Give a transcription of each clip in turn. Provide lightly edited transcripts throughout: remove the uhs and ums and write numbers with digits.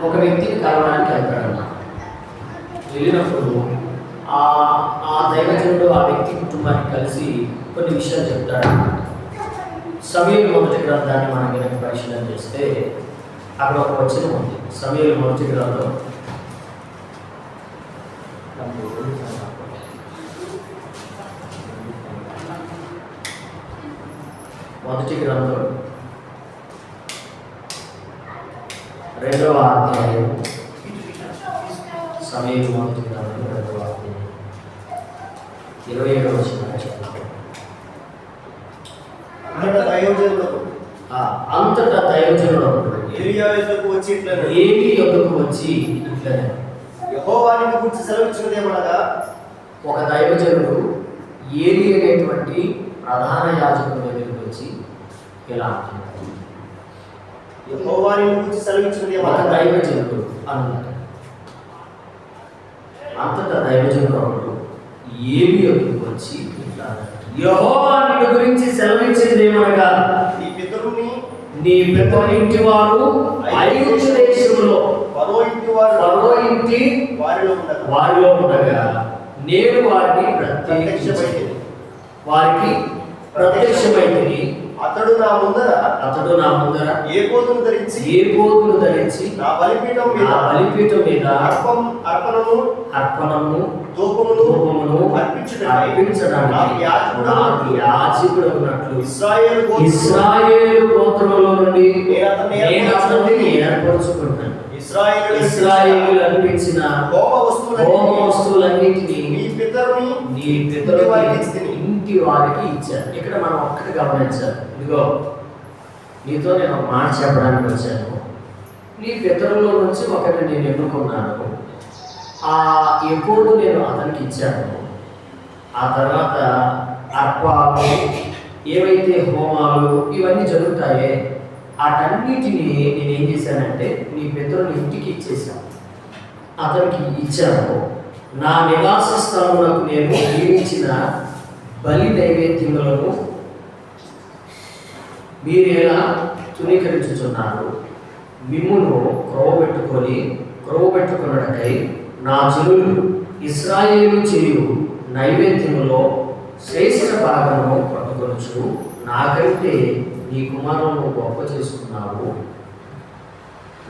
ఒక వ్యక్తిని కలవడానికి వెళ్తాడన్నమాట. వెళ్ళినప్పుడు ఆ దైవజనుడు ఆ వ్యక్తి కుటుంబాన్ని కలిసి కొన్ని విషయాలు చెప్తాడన్నమాట. సమూయేలు మొదటి గ్రంథాన్ని మనం కనుక పరిశీలన చేస్తే అక్కడ ఒక వచనం ఉంది. సమూయేలు మొదటి గ్రంథం మొదటి గ్రంథం 2వ అధ్యాయం. సమూయేలు మొదటి గ్రంథం 2వ అధ్యాయం 27వ వచనం. అంతటా దైవజనుడు ఏలీ యొద్దకు వచ్చి ఇట్లనే యెహోవాని గురించి సెలవిచ్చినదేమనగా, ఒక దైవజనుడు ఏలీ అనేటువంటి ప్రధాన యాజకుని దగ్గరికి వచ్చి ఇలా అంటున్నాడు. యెహోవాని గురించి సెలవిచ్చినదేమనగా, ఒక దైవజనుడు అన్నాడు. అంతటా దైవజనుడు ఒకడు ఏలీ యొద్దకు వచ్చి ఇట్లా అన్నాడు, యెహోవా నీ గురించి సెలవిచ్చిందేమనగా, నీ పితరునింటి వారు ఐగుప్తు దేశంలో ఫరో ఇంటి వారిలో ఉండగా నేను వారికి ప్రత్యక్షమైతిని. అతడు నా ముందర ఏపోదును ధరించి నా బలిపీఠం మీద అర్పణము ధూపమును అర్పించడానికి యాజకుడు ఉన్నట్లు ఇశ్రాయేలు గోత్రములో నుండి నేను అతనిని ఏర్పరచుకుంటాను. ఇశ్రాయేలు అర్పించిన హోమ వస్తువులన్నింటినీ నీ పితరుని ఇంటి వారికి ఇచ్చాను. ఇక్కడ మనం ఒక్కటి గమనించాలి. ఇదిగో నీతో నేను ఒక మాట చెప్పడానికి వచ్చాను. నీ పితరుల నుంచి ఒకటి నేను ఎన్నుకున్నాను. ఆ ఎప్పుడు నేను అతనికి ఇచ్చాను. ఆ తర్వాత అర్పాలు ఏవైతే హోమాలు ఇవన్నీ జరుగుతాయే వాటన్నిటినీ నేను ఏం చేశానంటే నీ పితరుని ఇంటికి ఇచ్చేసాను, అతనికి ఇచ్చాను. నా నివాస స్థలములకు నేను నియమించిన బలి నైవేద్యములను మీరేలా తునీకరించుచున్నారు. మిమ్మును క్రొవబెట్టుకొనుటకై నా జనులు ఇశ్రాయేలు చేయు నైవేద్యములో శ్రేష్ఠ భాగము పట్టుకొనుచు నాకంటే నీ కుమారులను గొప్ప చేసుకున్నావు.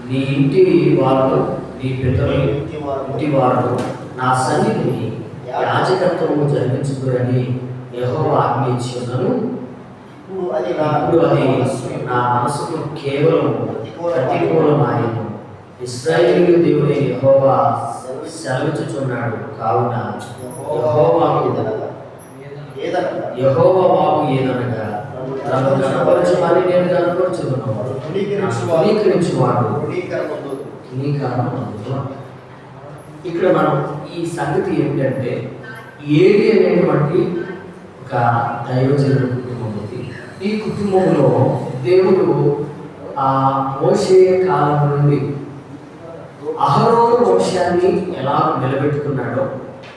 నీ ఇంటి వారు నీ పితరుల ఇంటి వారు నా సన్నిధిని యాజకత్వము జరిగించుకుని యెహోవా ఆజ్ఞ ఇచ్చి ఉన్నాను. ఇప్పుడు అది నా మనసుకు కేవలం ప్రతికూలమాయను. ఇశ్రాయేలు దేవుడే యెహోవా సెలవిచ్చుచున్నాడు. కావున యెహోవా వాక్కు ఏదనగా, తను గణపరచమని నేను గణపరచుకున్నాను. ఇక్కడ మనం ఈ సంగతి ఏమిటంటే, ఏలీ అనేటువంటి ఒక దైవజనుడి కుటుంబం ఉంది. ఈ కుటుంబంలో దేవుడు మోషే కాలం నుండి అహరోను వంశాన్ని ఎలా నిలబెట్టుకున్నాడో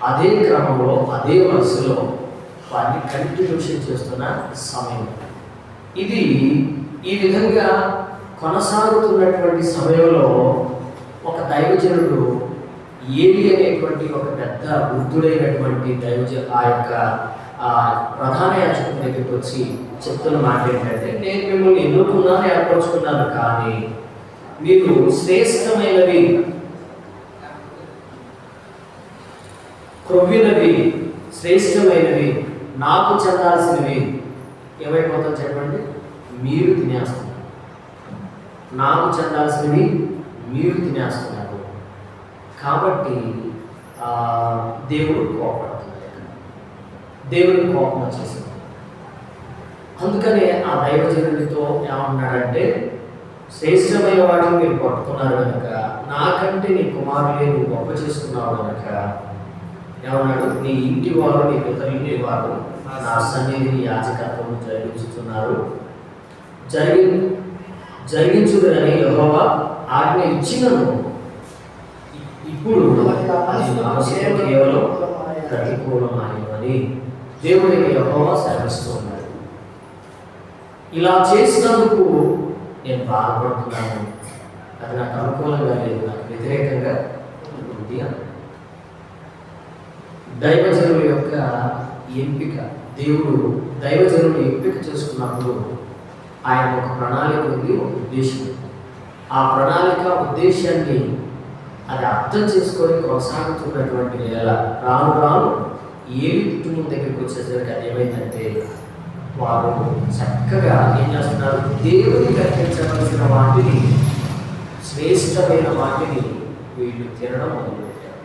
అదే క్రమంలో అదే వరుసలో వారిని కంటిన్యూషన్ చేస్తున్న సమయం ఇది. ఈ విధంగా కొనసాగుతున్నటువంటి సమయంలో ఒక దైవజనుడు ఏలీ అనేటువంటి ఒక పెద్ద వృద్ధుడైనటువంటి ఆ యొక్క ప్రధాన యాజకుడి దగ్గరికి వచ్చి చెప్తున్న మాట ఏంటంటే, నేను మిమ్మల్ని ఎన్నుకున్నాను, ఏర్పరచుకున్నాను, కానీ మీరు శ్రేష్టమైనవి, క్రొవ్వినవి, శ్రేష్టమైనవి, నాకు చెందాల్సినవి ఏమైపోతుందో చెప్పండి, మీరు తినేస్తున్నారు. నాకు చెందాల్సినవి మీరు తినేస్తున్నారు. కాబట్టి దేవుడు కోపడుతున్నాడు. దేవుడికి కోపం వచ్చేసింది. అందుకనే ఆ దైవజనుడితో ఏమన్నాడంటే, శ్రేష్టమైన వాటిని మీరు పట్టుకున్నారు కనుక, నాకంటే నీ కుమారులే నువ్వు గొప్ప చేసుకున్నావు కనుక ఏమన్నాడు, నీ ఇంటి వారు నీ పితరుని వారు నా సన్నిధిని యాజకత్వం జరిగించుతున్నారు, జరిగించుదని యెహోవా ఆజ్ఞ ఇచ్చినను ఇప్పుడు కేవలం ప్రతికూలమైనదని దేవుడిని యెహోవా సెలవిస్తూ ఉన్నాడు. ఇలా చేసినందుకు నేను బాధపడుతున్నాను, అది నాకు అనుకూలంగా లేదు, నాకు వ్యతిరేకంగా ఉంది అని. దైవజనుల యొక్క ఎంపిక, దేవుడు దైవజనులు ఎంపిక చేసుకున్నప్పుడు ఆయన ఒక ప్రణాళిక ఉంది, ఒక ఉద్దేశం. ఆ ప్రణాళిక ఉద్దేశాన్ని అది అర్థం చేసుకొని కొనసాగుతున్నటువంటి వేళ రాను రాను ఏలి కుటుంబం దగ్గరికి వచ్చేసరికి అది ఏమైందంటే వారు చక్కగా ఏం చేస్తున్నారు, దేవుని కల్పించవలసిన వాటిని, శ్రేష్టమైన వాటిని వీళ్ళు తినడం మొదలుపెట్టారు.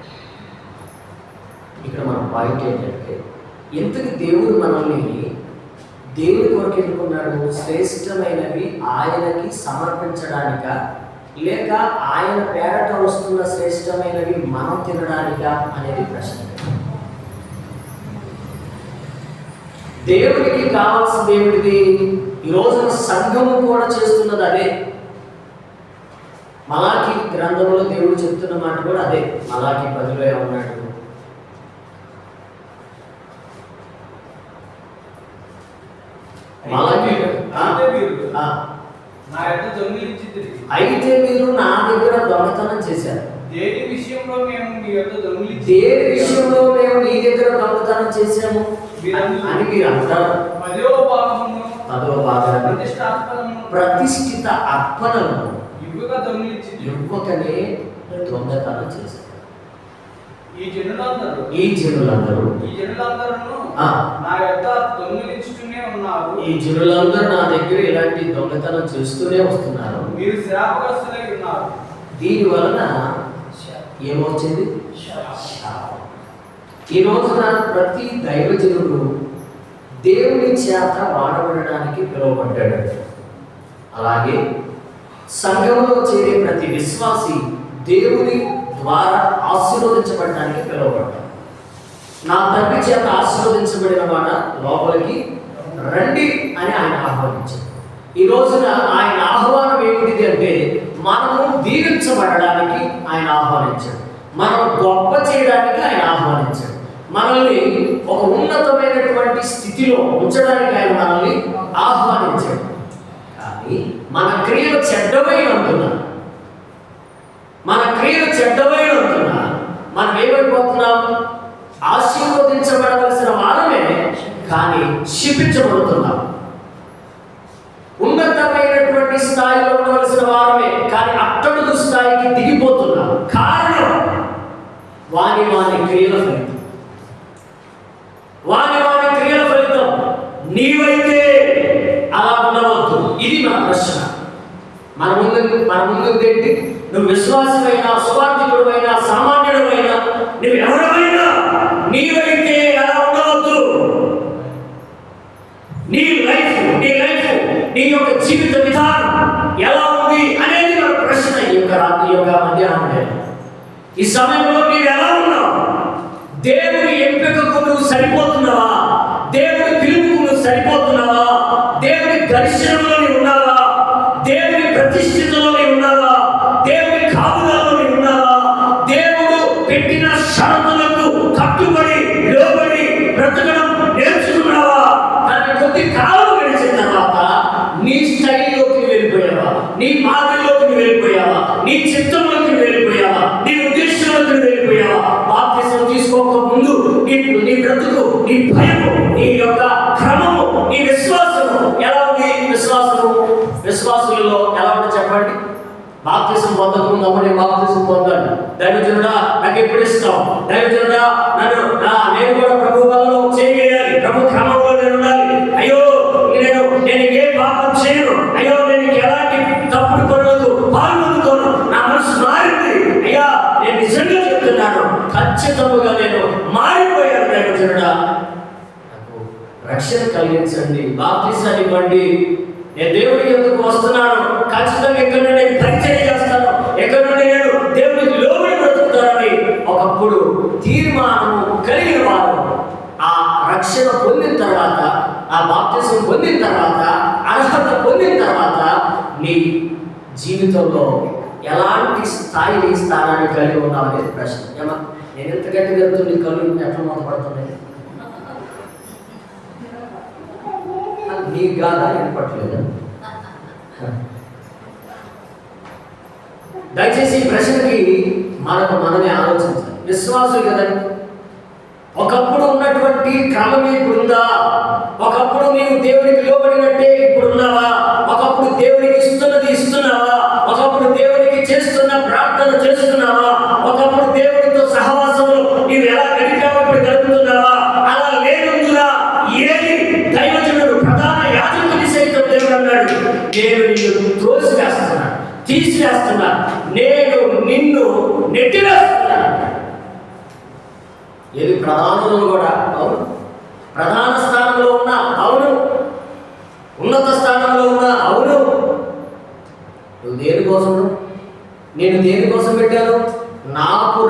ఇక్కడ మన పాయింట్ ఏంటంటే, ఎంతకి దేవుడు మనల్ని దేవుని కొరకు ఎన్నుకున్నాడు? శ్రేష్టమైనవి ఆయనకి సమర్పించడానిక, లేక ఆయన పేరట వస్తున్న శ్రేష్టమైనవి మనం తినడానికా అనేది ప్రశ్న. దేవునికి కావాల్సింది ఏమిటిది? ఈ రోజున సంఘము కూడా చేస్తున్నది అదే. మలాకి గ్రంథంలో దేవుడు చెప్తున్న మాట కూడా అదే. మలాకి 10లో ఏమన్నాడు? అయితే మీరు నా దగ్గర దొంగతనం చేశారు. దేని విషయంలో మేము నీ దగ్గర దొంగతనం చేశాము అని మీరు అంటారు. 10వ భాగమును ప్రతిష్ఠిత అర్పణను ఇవ్వకనే దొంగతనం చేశారు. ఈ జనులందరూ నా యొద్ద దొంగిలించుతూనే ఉన్నారు. ఈ జనులందరూ నా దగ్గర ఇలాంటి దొంగతనం చేస్తూనే వస్తున్నారు. మీరు శాపగ్రస్తులై ఉన్నారు. దీని వలన ఏమవుతుంది? ఈ రోజున ప్రతి దైవజనుడు దేవుని చేత వాడబడడానికి పిలువబడ్డాడు. అలాగే సంఘంలో చేరే ప్రతి విశ్వాసి దేవుని ద్వారా ఆశీర్వదించబడడానికి పిలువబడ్డాడు. నా తండ్రి చేత ఆశీర్వదించబడిన వాడ లోపలికి రండి అని ఆయన ఆహ్వానించారు. ఈ రోజున ఆయన ఆహ్వానం ఏమిటిది అంటే, మనము దీవించబడడానికి ఆయన ఆహ్వానించాడు, మనం గొప్ప చేయడానికి ఆయన ఆహ్వానించాడు, మనల్ని ఒక ఉన్నతమైనటువంటి స్థితిలో ఉంచడానికి ఆయన మనల్ని ఆహ్వానించాడు. కానీ మన క్రియలు చెడ్డమైనందున మనం ఏమైపోతున్నాం? ఆశీర్వదించబడవలసిన వారమే కానీ శిపించబడుతున్నాం. ఉన్నతమైనటువంటి స్థాయిలో ఉండవలసిన వారమే కానీ అట్టడుగు స్థాయికి దిగిపోతున్నాం. కారణం వాని క్రియల ఫలితం. నీవైతే అలా ఉండవద్దు. ఇది మన ప్రశ్న. మన ముందు ఏంటి? నువ్వు విశ్వాసమైనా, సువార్థికుడైనా, సామాన్యుడైనా, నువ్వు ఎవరైనా నీవైతే అలా ఉండవద్దు. నీ లైఫ్ నీ యొక్క జీవిత విధానం ఎలా ఉంది అనేది మన ప్రశ్న. ఈ యొక్క మధ్యాహ్నం ఈ సమయంలో నీవు ఎలా ఉన్నావు? దేవుని ఎంపికకు నువ్వు సరిపోతున్నావా? దేవుని పిలుపుకు నువ్వు సరిపోతున్నావా? దేవుని దర్శనంలో నీవు ఉన్నావా? దేవుని ప్రతిష్ఠితలో నీవు ఉన్నావా? దేవుని కాపుదలలో నీవు ఉన్నావా? దేవుడు పెట్టిన షరతులకు కట్టుబడి లోబడి బ్రతకడం నేర్చుకున్నావా? దాని కొద్ది కాలం గడిచిన తర్వాత నీ స్థాయిలోకి వెళ్ళిపోయావా? నీ మార్గంలోకి వెళ్ళిపోయావా? నీ చిత్తంలోకి వెళ్ళిపోయావా? నీ ఉద్దేశంలోకి వెళ్ళిపోయావా? బాప్తిసం తీసుకోక ముందు నీ బ్రతుకు, నీ భయము, నీ యొక్క క్రమము, నీ విశ్వాసము ఎలా ఉంది? విశ్వాసులలో ఎలా ఉంది చెప్పండి? బాప్తిసం పొందకముందు అమ్మని బాప్తిసం పొందాడు. దైవజనుడా నాకు ఎప్పుడు ఇస్తాం? దైవజనుడా నేను కూడా ప్రభు వలలో చేయగలిగాలి, ప్రభు క్రమంలో నేను ఉండాలి. అయ్యో నేను ఏ పాపం చేయను, అయ్యో నేను ఎలాంటి తప్పుడు పనులకు పాల్గొనుకోను, నా మనసు మారింది. అయ్యా నేను నిజంగా చెప్తున్నాను, ఖచ్చితంగా నేను మారిపోయాను. దైవజనుడా నాకు రక్షణ కలిగించండి, బాప్తిసాన్ని ఇవ్వండి. నేను దేవుడి ఎందుకు వస్తున్నాను, ఖచ్చితంగా ఎక్కడి నుండి నేను పరిచయం చేస్తాను, ఎక్కడి నుండి నేను దేవుడికి లోబడి బ్రతుకుతానని ఒకప్పుడు తీర్మానము కలిగిన వారు ఆ రక్షణ పొందిన తర్వాత, ఆ బాప్తిసం పొందిన తర్వాత, అర్హత పొందిన తర్వాత నీ జీవితంలో ఎలాంటి స్థానాన్ని కలిగి ఉన్నావు అనేది ప్రశ్న. ఏమా నేను ఎంత గట్టిగా నీ కళ్ళు ఎట్లా మూతపడుతున్నాయి? నీకు కాదా ఏర్పడలేదు? దయచేసి ఈ ప్రశ్నకి మనమే ఆలోచించాలి. విశ్వాసులు కదండి. ఒకప్పుడు ఉన్నటువంటి క్రమం ఇప్పుడుందా? ఒకప్పుడు నీవు దేవునికి లోబడినట్టే ఇప్పుడున్నావా? ఒకప్పుడు దేవునికి ఇస్తున్నావా? ఒకప్పుడు దేవునికి చేస్తున్న ప్రార్థన చేస్తున్నావా? ఒకప్పుడు దేవునితో సహవాసంలో నీవు ఎలా గడిపావో ఇప్పుడు గడుపుతున్నావా? అలా లేనందున ఏది దైవజనుడు ప్రధాన యాజకుని సైతం దేవుడు అన్నాడు, నేను నిన్ను త్రోసివేస్తున్నా, తీసివేస్తున్నా, నేను నిన్ను నెట్టివేస్తున్నా. ఏది ప్రధానులు కూడా అవును, ప్రధాన స్థానంలో ఉన్నా అవును, ఉన్నత స్థానంలో ఉన్నా అవును. నువ్వు దేనికోసం, నేను దేనికోసం పెట్టాను? నాకు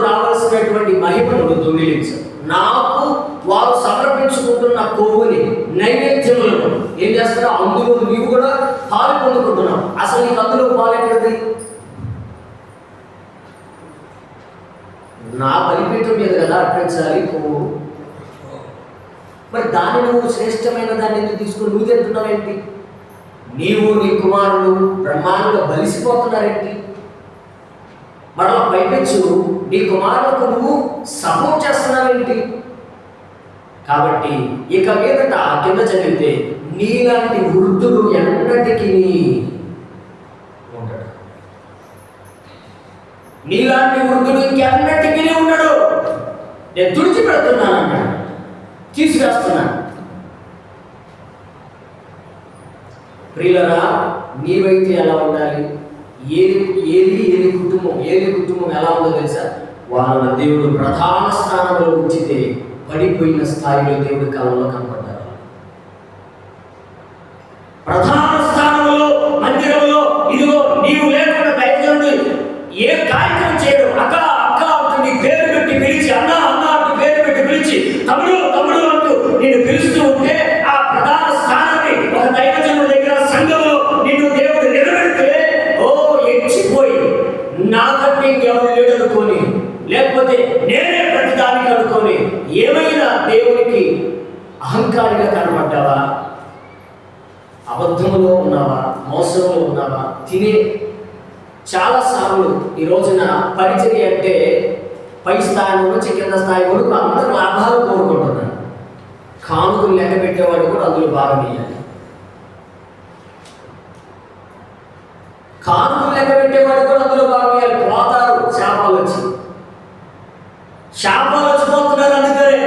రావాల్సినటువంటి మహిమను నువ్వు దొంగిలించావు. నాకు వారు సమర్పించుకుంటున్న కొవ్వుని, నైవేద్యములను ఏం చేస్తారో అందులో నీవు కూడా పాలు పొందుకుంటున్నావు. అసలు నీకు అందులో పాలు ఎక్కడిది? నా బలిపీఠం మీద కదా అర్పించాలి కొవ్వు. మరి దాన్ని నువ్వు శ్రేష్టమైన దాన్ని ఎందుకు తీసుకుని నువ్వు తింటున్నావేంటి? నీవు నీ కుమారుడు బ్రహ్మాండంగా బలిసిపోతున్నారేంటి? మరలా పైపెచ్చు నీ కుమారులకు నువ్వు సపోర్ట్ చేస్తున్నావేంటి? కాబట్టి ఇక మీదట కింద చదివితే నీలాంటి వృద్ధుడు ఎన్నటికీ ఉండడు. నీలాంటి వృద్ధుడు ఇంకెన్నటికీ ఉండడు. నేను తుడిచిపెడుతున్నాను అన్నాడు, తీసివేస్తున్నాను. ప్రియులరా, నీవైతే ఎలా ఉండాలి? ఏలి కుటుంబం ఎలా ఉందో తెలుసా? వాళ్ళ దేవుడు ప్రధాన స్థానంలో ఉంచితే పడిపోయిన స్థాయిలో దేవుడి కాలంలో కనపడ్డారు. ప్రధాన స్థానంలో మందిరంలో ఇదిగో నీవు లేకుండా దైవజనుడు ఏ కార్యక్రమం చేయడు. అక్క అంటూ నీ పేరు పెట్టి పిలిచి, అన్న అంటూ పేరు పెట్టి పిలిచి, తమ్ముడు అంటూ నేను పిలుస్తూ ఉంటే ఆ ప్రధాన స్థానాన్ని ఒక దైవజనుడి దగ్గర సంఘంలో నిన్ను దేవుడు నిలబెడితే ఎచ్చిపోయి నాకంటే ఇంకెవరు లేడనుకొని, లేకపోతే నేనే ప్రతిదానికి అనుకొని ఏమైనా దేవునికి అహంకారిగా కనబడ్డావా? అబద్ధంలో ఉన్నావా? మోసంలో ఉన్నావా? చాలాసార్లు ఈ రోజున పరిచర్య అంటే పై స్థాయి నుంచి కింద స్థాయి వరకు అందరూ లాభాలు కోరుకుంటున్నారు. కానుకలు లెక్క పెట్టేవాడు కూడా అందులో భాగం ఇయ్యాలి. కానుకలు లెక్క పెట్టేవాడు కూడా అందులో భాగం ఇయ్యాలి. పోతారు శాపాలు వచ్చిపోతున్నారు. అందుకనే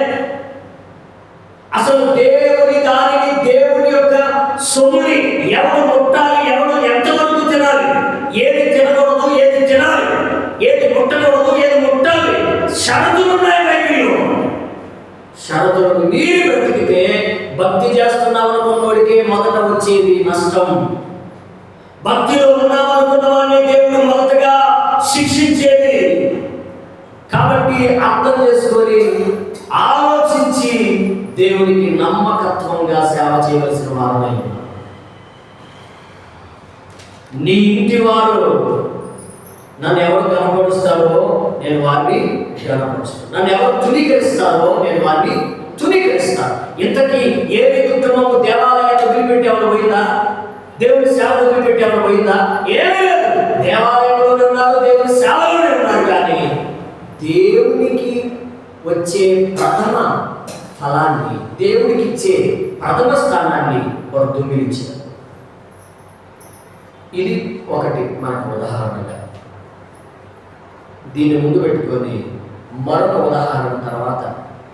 అసలు దేవుని యొక్క సొమ్ముని ఎవరు ముట్టాలి, ఎవరు ఎంతవరకు తినాలి, ఏది తినకూడదు, ఏది తినాలి, ఏది ముట్టకూడదు, ఏది ముట్టాలి, షరతులు ఉన్నాయి బైబిల్లో. షరతులను మీరు బ్రతికితే భక్తి చేస్తున్నామనుకున్నవాడికే మొదట వచ్చేది నష్టం. భక్తిలో ఉన్నామనుకున్న వాడిని దేవుడు మొదటగా శిక్షించేది. కాబట్టి అర్థం చేసుకొని ఆలోచించి దేవునికి నమ్మకత్వంగా సేవ చేయవలసిన వారమై ఉన్నాం. నీ ఇంటి వారు నన్ను ఎవరు కనపరుస్తారో నేను వారిని కనపరుస్తాను, నన్ను ఎవరు తునీకరిస్తారో నేను వారిని తునీకరిస్తాను. ఇంతకీ ఏది కుటుంబము దేవాలయాన్ని వదిలిపెట్టి ఎవరు పోయిందా? దేవుని సేవ వదిలిపెట్టి ఎవరు పోయిందా? ఏమీ లేదు. దేవాలయంలోనే ఉన్నారు, దేవుని సేవలోనే ఉన్నారు. కానీ దేవునికి వచ్చే ప్రథమ ఫలాన్ని, దేవుడికి ఇచ్చే ప్రథమ స్థానాన్ని వారు దొంగిలించారు. ఇది ఒకటి మనకు ఉదాహరణగా. దీన్ని ముందు పెట్టుకొని మరొక ఉదాహరణ తర్వాత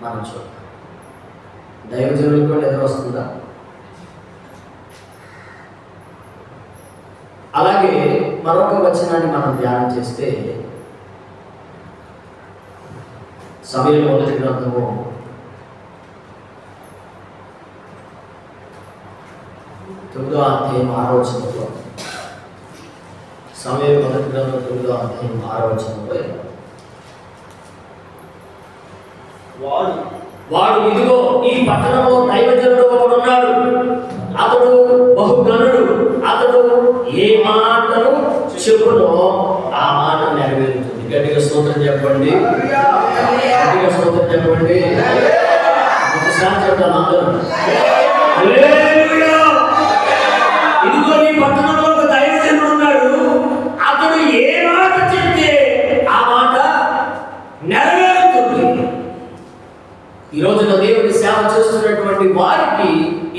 మనం చూద్దాం. దైవజనులకు కూడా ఎదురొస్తుందా? అలాగే మరొక వచనాన్ని మనం ధ్యానం చేస్తే సమూయేలు మొదటి గ్రంథము 9వ అధ్యాయం 6వ వచనంలో, సమూయేలు మొదటి గ్రంథం 9వ అధ్యాయం 6వ వచనంలో, వాడు ఇదిగో ఈ పట్టణంలో దైవజనుడు ఒకడు ఉన్నాడు, అతడు బహుగణుడు, అతడు ఏ మాటను చెప్పునో ఆ మాట నెరవేరుతుంది. గట్టిగా స్తోత్రం చెప్పండి, గట్టిగా స్తోత్రం చెప్పండి. ఒకసారి చెప్తాను అందరూ, హల్లెలూయా. ఇదిగో ఈ పట్టణంలో ఒక దైవజనుడు ఉన్నాడు, చేస్తున్నటువంటి వారికి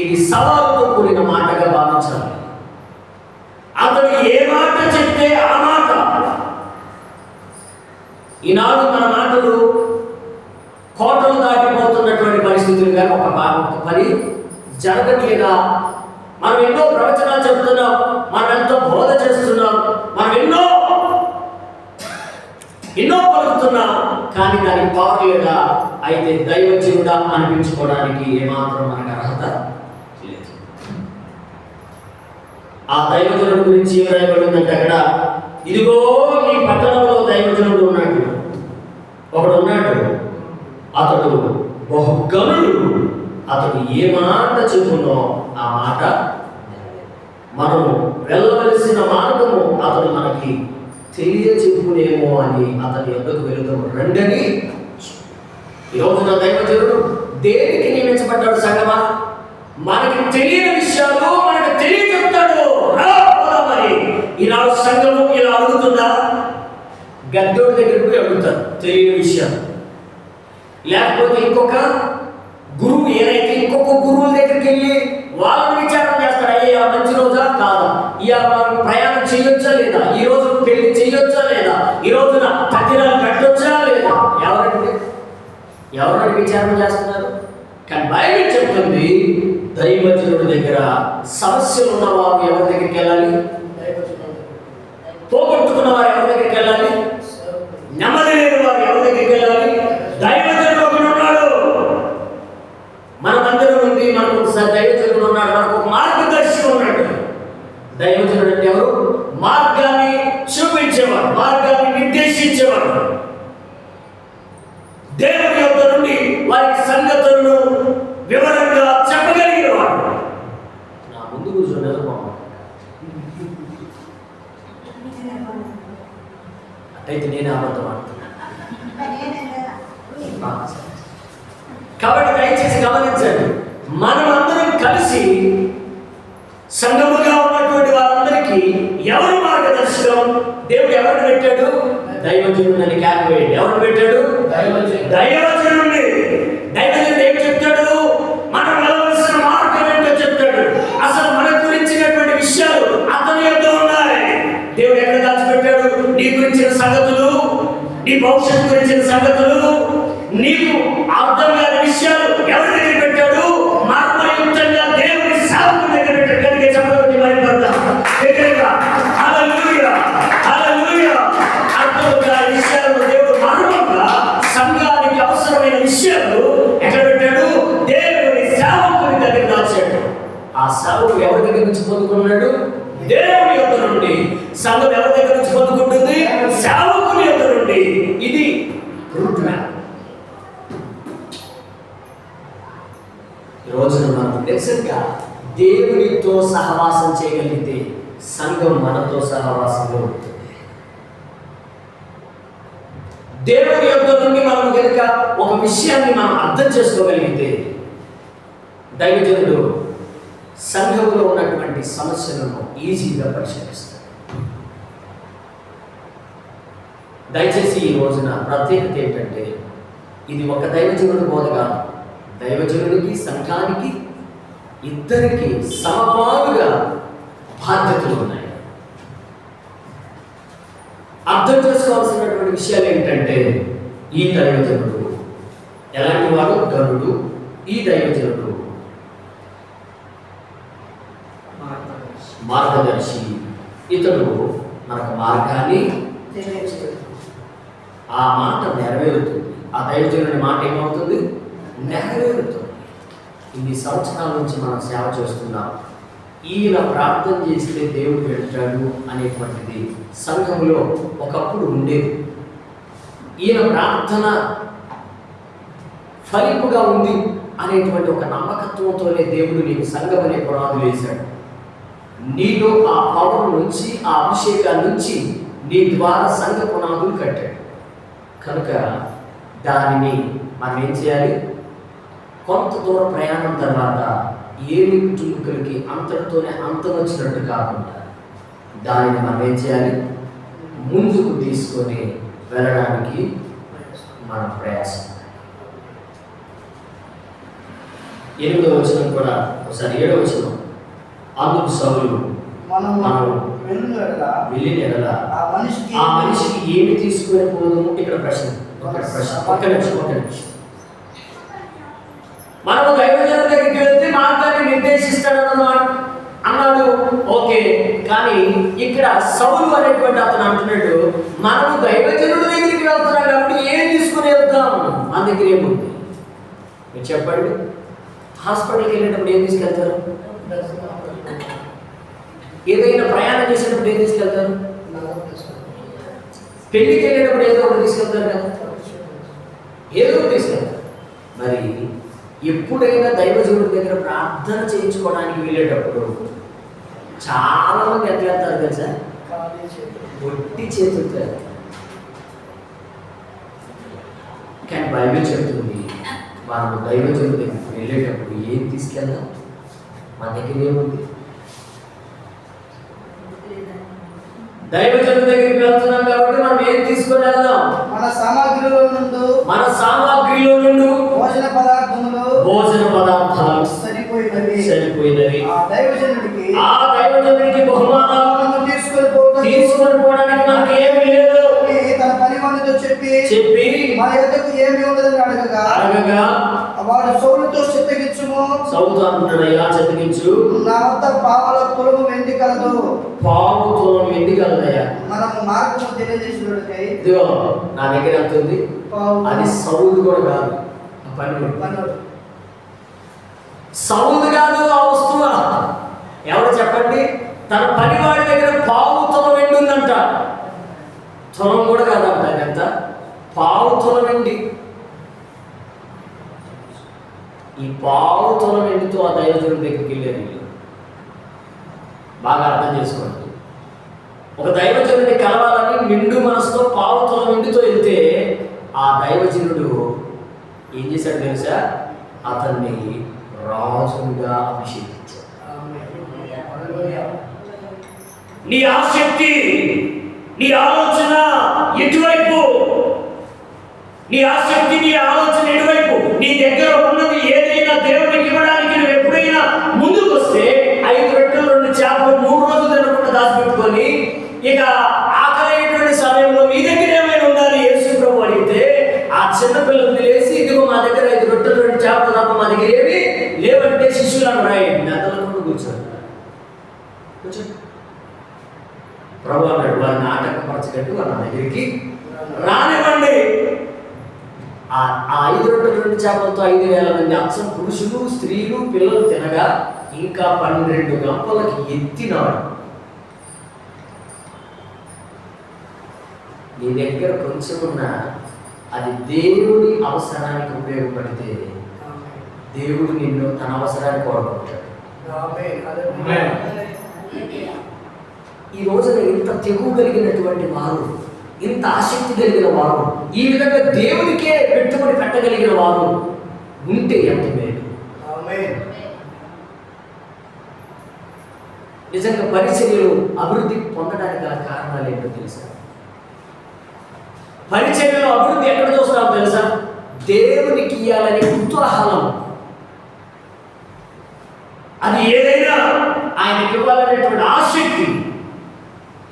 ఇది సవాలుతో కూడిన మాటగా భావించాలి. అతడు ఏ మాట చెప్తే ఆ మాట. ఈనాడు మన మాటలు కోటలు దాటిపోతున్నటువంటి పరిస్థితులు, కానీ ఒక పని జరగట్లేదా? మనం ఎన్నో ప్రవచనాలు చెప్తున్నాం, మనం ఎంతో బోధ చేస్తున్నాం, మనం ఎన్నో పలుకుతున్నాం, కానీ దానికి పవర్ లేదా? అయితే దైవజనుడా అనిపించుకోవడానికి ఏమాత్రం మనకు అర్హత లేదు. ఆ దైవజనుడు గురించి ఏం రాయబడిందంటే అక్కడ, ఇదిగో ఈ పట్టణంలో దైవజనుడు ఉన్నాడు, ఒకడు ఉన్నాడు, అతడు బహుగనుడు, అతడు ఏ మాట చెప్పునో ఆ మాట మనము వెళ్ళవలసిన మార్గము అతడు మనకి తెలియచెప్పునేమో అని అతని యొద్దకు వెళుదాము రండని. ఈరోజు నా దైవజనుడు దేనికి నియమించబడ్డాడు సంగమా? మనకి తెలియని విషయాలు మనకు తెలియజెప్తాడు. మరి ఈనాడు సంఘము ఇలా అడుగుతుందా? గద్దోడి దగ్గరికి పోయి అడుగుతారు తెలియని విషయాలు. లేకపోతే ఇంకొక గురువు ఏదైతే ఇంకొక గురువుల దగ్గరికి వెళ్ళి వాళ్ళని విచారణ చేస్తారు. అయ్యా మంచి రోజా కాదా, ఇవాళ మనం ప్రయాణం చేయొచ్చా లేదా, ఈ రోజు పెళ్లి చేయొచ్చా లేదా, ఈ రోజున తగ్గినాలు పెట్టొచ్చా లేదా, ఎవరిని విచారణ చేస్తున్నారు? కానీ బైబిల్ చెప్తుంది, దైవజనుడి దగ్గర సమస్యలు ఉన్నవారు ఎవరి దగ్గరికి వెళ్ళాలి? పోగొట్టుకున్న వారు ఎవరి దగ్గరికి వెళ్ళాలి? నెమ్మది లేని వారు ఎవరి దగ్గరికి వెళ్ళాలి? దైవజనుడు ఒకడు ఉన్నాడు. మన మందిరం ఉంది, మనకు ఒకసారి దైవజనుడు ఉన్నాడు, మనకు ఒక మార్గదర్శి ఉన్నాడు. దైవజనుడు అంటే ఎవరు? మార్గాన్ని చూపించేవాడు, మార్గాన్ని నిర్దేశించేవాడు, దేవుని యొద్ద నుండి వారికి సంగతులను వివరంగా చెప్పగలిగిన వాడు. నా ముందు కూర్చొని అయితే నేనే అబద్ధం ఆడుతున్నా. కాబట్టి దయచేసి గమనించండి, మనమందరం కలిసి సంఘముగా ఉన్నటువంటి వారందరికీ ఎవరు మార్గదర్శకం? దేవుడు ఎవరిని పెట్టాడు? దైవజనుడిని కేకవేయండి. ఎవరు పెట్టాడు? దైవజనుడిని. దైవజనుడు ఏం చెప్తాడు? మనం వెళ్ళవలసిన మార్గం ఏంటో చెప్తాడు. అసలు మన గురించినటువంటి విషయాలు అతని యొద్ద ఉన్నాయి. దేవుడు ఎక్కడ దాచిపెట్టాడు? నీ గురించిన సంగతులు, నీ భవిష్యత్తు గురించిన సంగతులు, నీకు అర్థం కాని విషయాలు ఎవరి దగ్గర పెట్టాడు? మర్మయుక్తంగా దేవుని సేవకుడి దగ్గర పెట్టాడు. కనుక చెప్పబట్టి భయపడతాం. హల్లెలూయా, హల్లెలూయా. అర్థం కాని విషయాలు దేవుడు మర్మంగా సంఘానికి అవసరమైన విషయాలు ఎక్కడ పెట్టాడు? దేవుని సేవకుడి దగ్గర దాచాడు. ఆ సేవకుడు ఎవరి దగ్గర నుంచి పొందుకున్నాడు? దేవుని యొద్ద నుండి. సంఘం ఎవరి దగ్గర నుంచి పొందుకుంటుంది? సేవకుని యొద్ద నుండి. ఇది రూట్ మ్యాప్. రోజున మనం నిజంగా దేవునితో సహవాసం చేయగలిగితే సంఘం మనతో సహవాసంలో ఉంటుంది. దేవుని యొద్ద నుండి మనం కనుక ఒక విషయాన్ని మనం అర్థం చేసుకోగలిగితే దైవజనుడు సంఘంలో ఉన్నటువంటి సమస్యలను ఈజీగా పరిష్కరిస్తాడు. దయచేసి ఈ రోజున ప్రత్యేకత ఏంటంటే, ఇది ఒక దైవజనుడి బోధ కాదు. దైవజనుడికి సంఘానికి ఇద్దరికి సమపాలుగా బాధ్యతలు ఉన్నాయి. అర్థం చేసుకోవాల్సినటువంటి విషయాలు ఏంటంటే, ఈ దైవజనుడు ఎలాంటి వాడు? గనుడు. ఈ దైవజనుడు మార్గదర్శి. ఇతడు మనకు మార్గాన్ని ఆ మాట నెరవేరుతుంది. ఆ దైవజనుడి మాట ఏమవుతుంది? నెరవేరుతుంది. ఇన్ని సంవత్సరాల నుంచి మనం సేవ చేస్తున్నాం. ఈయన ప్రార్థన చేస్తే దేవుడు వెళ్తాడు అనేటువంటిది సంఘంలో ఒకప్పుడు ఉండేది. ఈయన ప్రార్థన ఫలింపుగా ఉంది అనేటువంటి ఒక నమ్మకత్వంతోనే దేవుడు నీకు సంఘం అనే పునాదులు వేశాడు. నీలో ఆ పవర్ నుంచి, ఆ అభిషేకాల నుంచి నీ ద్వారా సంఘ పునాదులు కట్టాడు. కనుక దానిని మనం ఏం చేయాలి? కొంత దూర ప్రయాణం తర్వాత ఏమి చురుకులకి అంతటితోనే అంతం వచ్చినట్టు కాకుండా దానిని మనం ఏం చేయాలి? ముందుకు తీసుకొని వెళ్ళడానికి మన ప్రయాసం. 8వ వచనం కూడా ఒకసారి 7వ వచనం. అందుకు సౌలు మనం వెళ్ళిన ఎడల ఆ మనిషికి ఏమి తీసుకుని పోదుము. ఇక్కడ ప్రశ్న, ఒక్క నిమిషం. మనము దైవజనుల దగ్గరికి వెళ్తే మార్గాన్ని నిర్దేశిస్తాడు అన్నాడు, ఓకే. కానీ ఇక్కడ సౌలు అనేటువంటి అతను అంటున్నాడు, మనము దైవజనుల దగ్గరికి వెళ్తున్నాం కాబట్టి ఏం తీసుకుని వెళ్తాం? మన దగ్గర ఏముంది మీరు చెప్పండి. హాస్పిటల్కి వెళ్ళేటప్పుడు ఏం తీసుకెళ్తారు? ఏదైనా ప్రయాణం చేసేటప్పుడు ఏం తీసుకెళ్తారు? పెళ్లికి వెళ్ళేటప్పుడు ఏదో ఒకటి తీసుకెళ్తారు కదా, ఏదో ఒకటి తీసుకెళ్తారు. మరి ఎప్పుడైనా దైవజనుడి దగ్గర ప్రార్థన చేయించుకోవడానికి వెళ్ళేటప్పుడు చాలా మంది ఎట్లా వెళ్తారు తెలుసా? ఒట్టి చేతులతో. కానీ బైబిల్ చెప్తుంది, మనం దైవజనుడి దగ్గరికి వెళ్ళేటప్పుడు ఏం తీసుకెళ్దాం? మన దగ్గర ఏముంది? దైవజనుడి దగ్గరికి వెళ్తున్నాం కాబట్టి మనం ఏం తీసుకొని వెళ్దాం? మన సామాగ్రిలో నుండి భోజన పదార్థాలు సరిపోయినవి ఆ దైవజనుడికి బహుమానాలను తీసుకొని పోవడానికి మనకి ఏమి లేదు. తన పని వానితో చెప్పి మన యొద్దకు ఏమి ఉండదని అడగగా వాడు సౌలుతో చిత్తగించుము. సౌలుతో అంటున్నాడయ్యా, చిత్తగించు, నా వద్ద పావుల తులము వెండి కలదు. పావు తులం వెండి కలదయ్యా. మనము మార్గము తెలియజేసినట్టుకై ఇదిగో నా దగ్గర ఎంత ఉంది? అది సౌలు కూడా కాదు, పన్నుడు. సౌలు కాదు ఆ వస్తువు. ఎవరు చెప్పండి? తన పనివాడి దగ్గర పావు తులం వెండి ఉందంట. తులం కూడా కాదంట, ఎంత? పావు తులం వెండి. ఈ పావు తులం వెండితో ఆ దైవజనుడి దగ్గరికి వెళ్ళారు. బాగా అర్థం చేసుకోండి. ఒక దైవజనుడిని కలవాలని నిండు మనసుతో పావు తులం వెండితో వెళ్తే ఆ దైవజనుడు ఏం చేశాడు తెలుసా? అతన్ని రాజుగా అభిషేకించాడు. నీ ఆసక్తి, నీ ఆలోచన ఎటువైపు? నీ ఆసక్తి, నీ ఆలోచన ఎటువైపు? నీ దగ్గర ఉన్నది ఏదైనా దేవుడికి ఇవ్వడానికి నువ్వు ఎప్పుడైనా ముందుకు వస్తే 5 రొట్టెలు 2 చేపలు 3 రోజులు తినకుండా దాచిపెట్టుకొని ఇక ఆకలైనటువంటి సమయంలో మీ దగ్గర ఏమైనా ఉండాలి యేసు ప్రభు అడిగితే ఆ చిన్నపిల్లలు తెలిసి ఇదిగో మా దగ్గర 5 రొట్టెలు 2 చేపలు తప్ప మా దగ్గర ఏమి లేవంటే శిష్యులను రాయండి మెదలకుండా కూర్చోండి. ప్రభు అన్నాడు, వారిని ఆటంకపరచగట్టు నా దగ్గరికి రానివ్వండి. ఆ 5 రొట్టెలు 2 చేపలతో 5,000 మంది అచ్చం పురుషులు, స్త్రీలు, పిల్లలు తినగా ఇంకా 12 గంపలకి ఎత్తినాడు. నీ దగ్గర కొంచెం ఉన్నా అది దేవుడి అవసరానికి ఉపయోగపడితే దేవుడు నిన్ను తన అవసరానికి వాడుకుంటాడు. ఈ రోజున ఇంత తెగువ కలిగినటువంటి వారు, ఇంత ఆసక్తి కలిగిన వారు, ఈ విధంగా దేవునికే పెట్టుబడి పెట్టగలిగిన వారు ఉంటే ఎంత మేలు. నిజంగా పరిచర్యలు అభివృద్ధి పొందడానికి గల కారణాలు ఏంటో తెలుసా? పరిచర్యలో అభివృద్ధి ఎక్కడ చూస్తామో తెలుసా? దేవునికి ఇవ్వాలనే కుతూహలం, అది ఏదైనా ఆయనకి ఇవ్వాలనేటువంటి ఆసక్తి,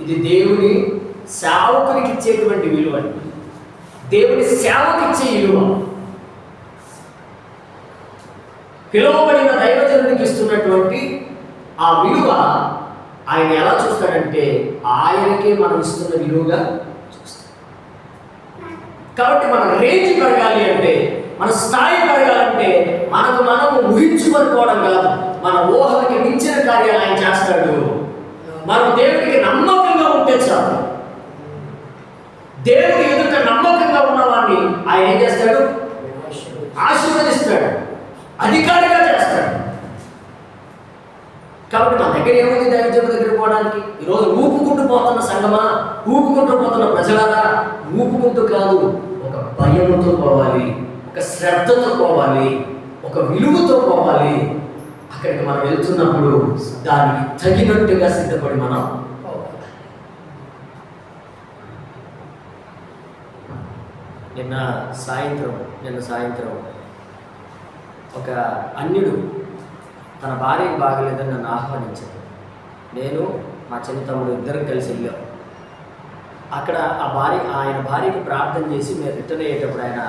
ఇది దేవుని సేవకునికి ఇచ్చేటువంటి విలువ. దేవుని సేవకి ఇచ్చే విలువ పిలువబడిన దైవజనుడికి ఇస్తున్నటువంటి ఆ విలువ ఆయన ఎలా చూస్తాడంటే ఆయనకే మనం ఇస్తున్న విలువగా చూస్తాడు. కాబట్టి మన రేంజ్ పెరగాలి అంటే, మన స్థాయి పెరగాలంటే మనకు మనము ఊహించుకోవడం కాదు, మన ఊహలకి మించిన కార్యాలు ఆయన చేస్తాడు. మనం దేవుడికి నమ్మకంగా ఉంటే చాలు. దేవుడి ఎదుట నమ్మకంగా ఉన్నవాడిని ఆయన ఏం చేస్తాడు? ఆశీర్వదిస్తాడు, అధికారిగా చేస్తాడు. కాబట్టి మన దగ్గర ఏముంది దైవజనుడి దగ్గర పోవడానికి? ఈరోజు ఊపుకుంటూ పోతున్న సంగమా, ఊపుకుంటూ పోతున్న ప్రజలారా, ఊపుకుంటూ కాదు, ఒక భయంతో పోవాలి, ఒక శ్రద్ధతో పోవాలి, ఒక విలువతో పోవాలి. అక్కడికి మనం వెళ్తున్నప్పుడు దానికి తగినట్టుగా సిద్ధపడి మనం నిన్న సాయంత్రం ఒక అన్యుడు తన భార్యకి బాగలేదని నన్ను ఆహ్వానించాడు. నేను మా చిన్న తమ్ముడు ఇద్దరం కలిసి వెళ్ళాం. అక్కడ ఆయన భార్యకి ప్రార్థన చేసి మేము రిటర్న్ అయ్యేటప్పుడు ఆయన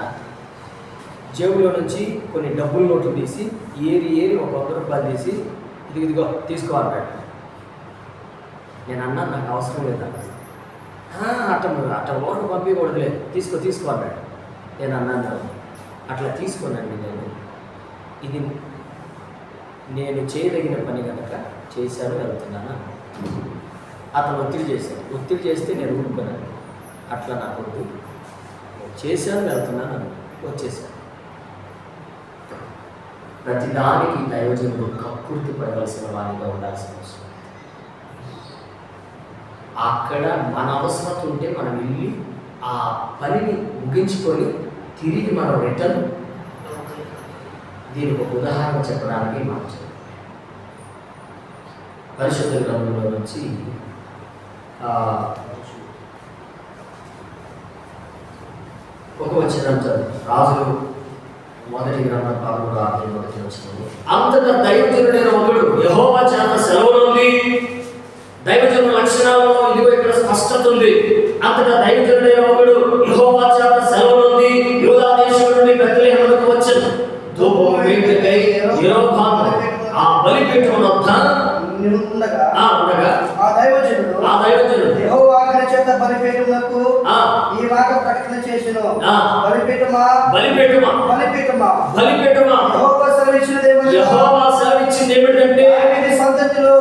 జేబులో నుంచి కొన్ని డబ్బుల నోట్లు తీసి ఏరి ఒక 100 రూపాయలు తీసి ఇదిగో తీసుకోవాలన్నాడు. నేను అన్నాను, నాకు అవసరం లేదన్నాడు. అట్ట ఓటు పంపించకూడదులే, తీసుకోవాలన్నాడు. నేను అన్నాను, అట్లా తీసుకోనండి, ఇది నేను చేయదగిన పని కనుక చేశాను, వెళ్తున్నాను. అతను ఒత్తిడి చేస్తే నేను ఊరుకున్నాను. అట్లా నాకు వద్దు, చేశాను, వెళ్తున్నాను, వచ్చేసాను. ప్రతిదానికి దైవజనుడు కక్కుర్తి పడవలసిన వారిగా ఉండాల్సిన అవసరం. అక్కడ మన అవసరం ఉంటే మనం వెళ్ళి ఆ పనిని ముగించుకొని తిరిగి మనం రిటర్న్. దీనికి ఒక ఉదాహరణ చెప్పడానికి మాట పరిశుద్ధ గ్రంథంలో నుంచి ఒక వచనం చదువు. రాజులు 1 గ్రంథం 13 వచ్చింది. అంతటా దైవజనుడైన ఒకడు యెహోవా చేత సెలవునుంది. దైవజనుల లక్షణాలలో ఇదిగో ఇక్కడ స్పష్టత ఉంది. అంతటా దైవజనుడైన ఒకడు యెహోవా చేత సెలవునుంది యూదా దేశం నుండి బెత్లెహేమునకు వచ్చెను. ధూపము వేయుటకై యెరోబాము ఆ బలిపీఠం వద్ద ఉండగా ఆ దైవజనుడు యెహోవా ఆజ్ఞ చేత బలిపీఠమునకు ఈ మాట ప్రకటన చేసెను. బలిపీఠమా యెహోవా సెలవిచ్చినది ఏమిటంటే సంతతిలో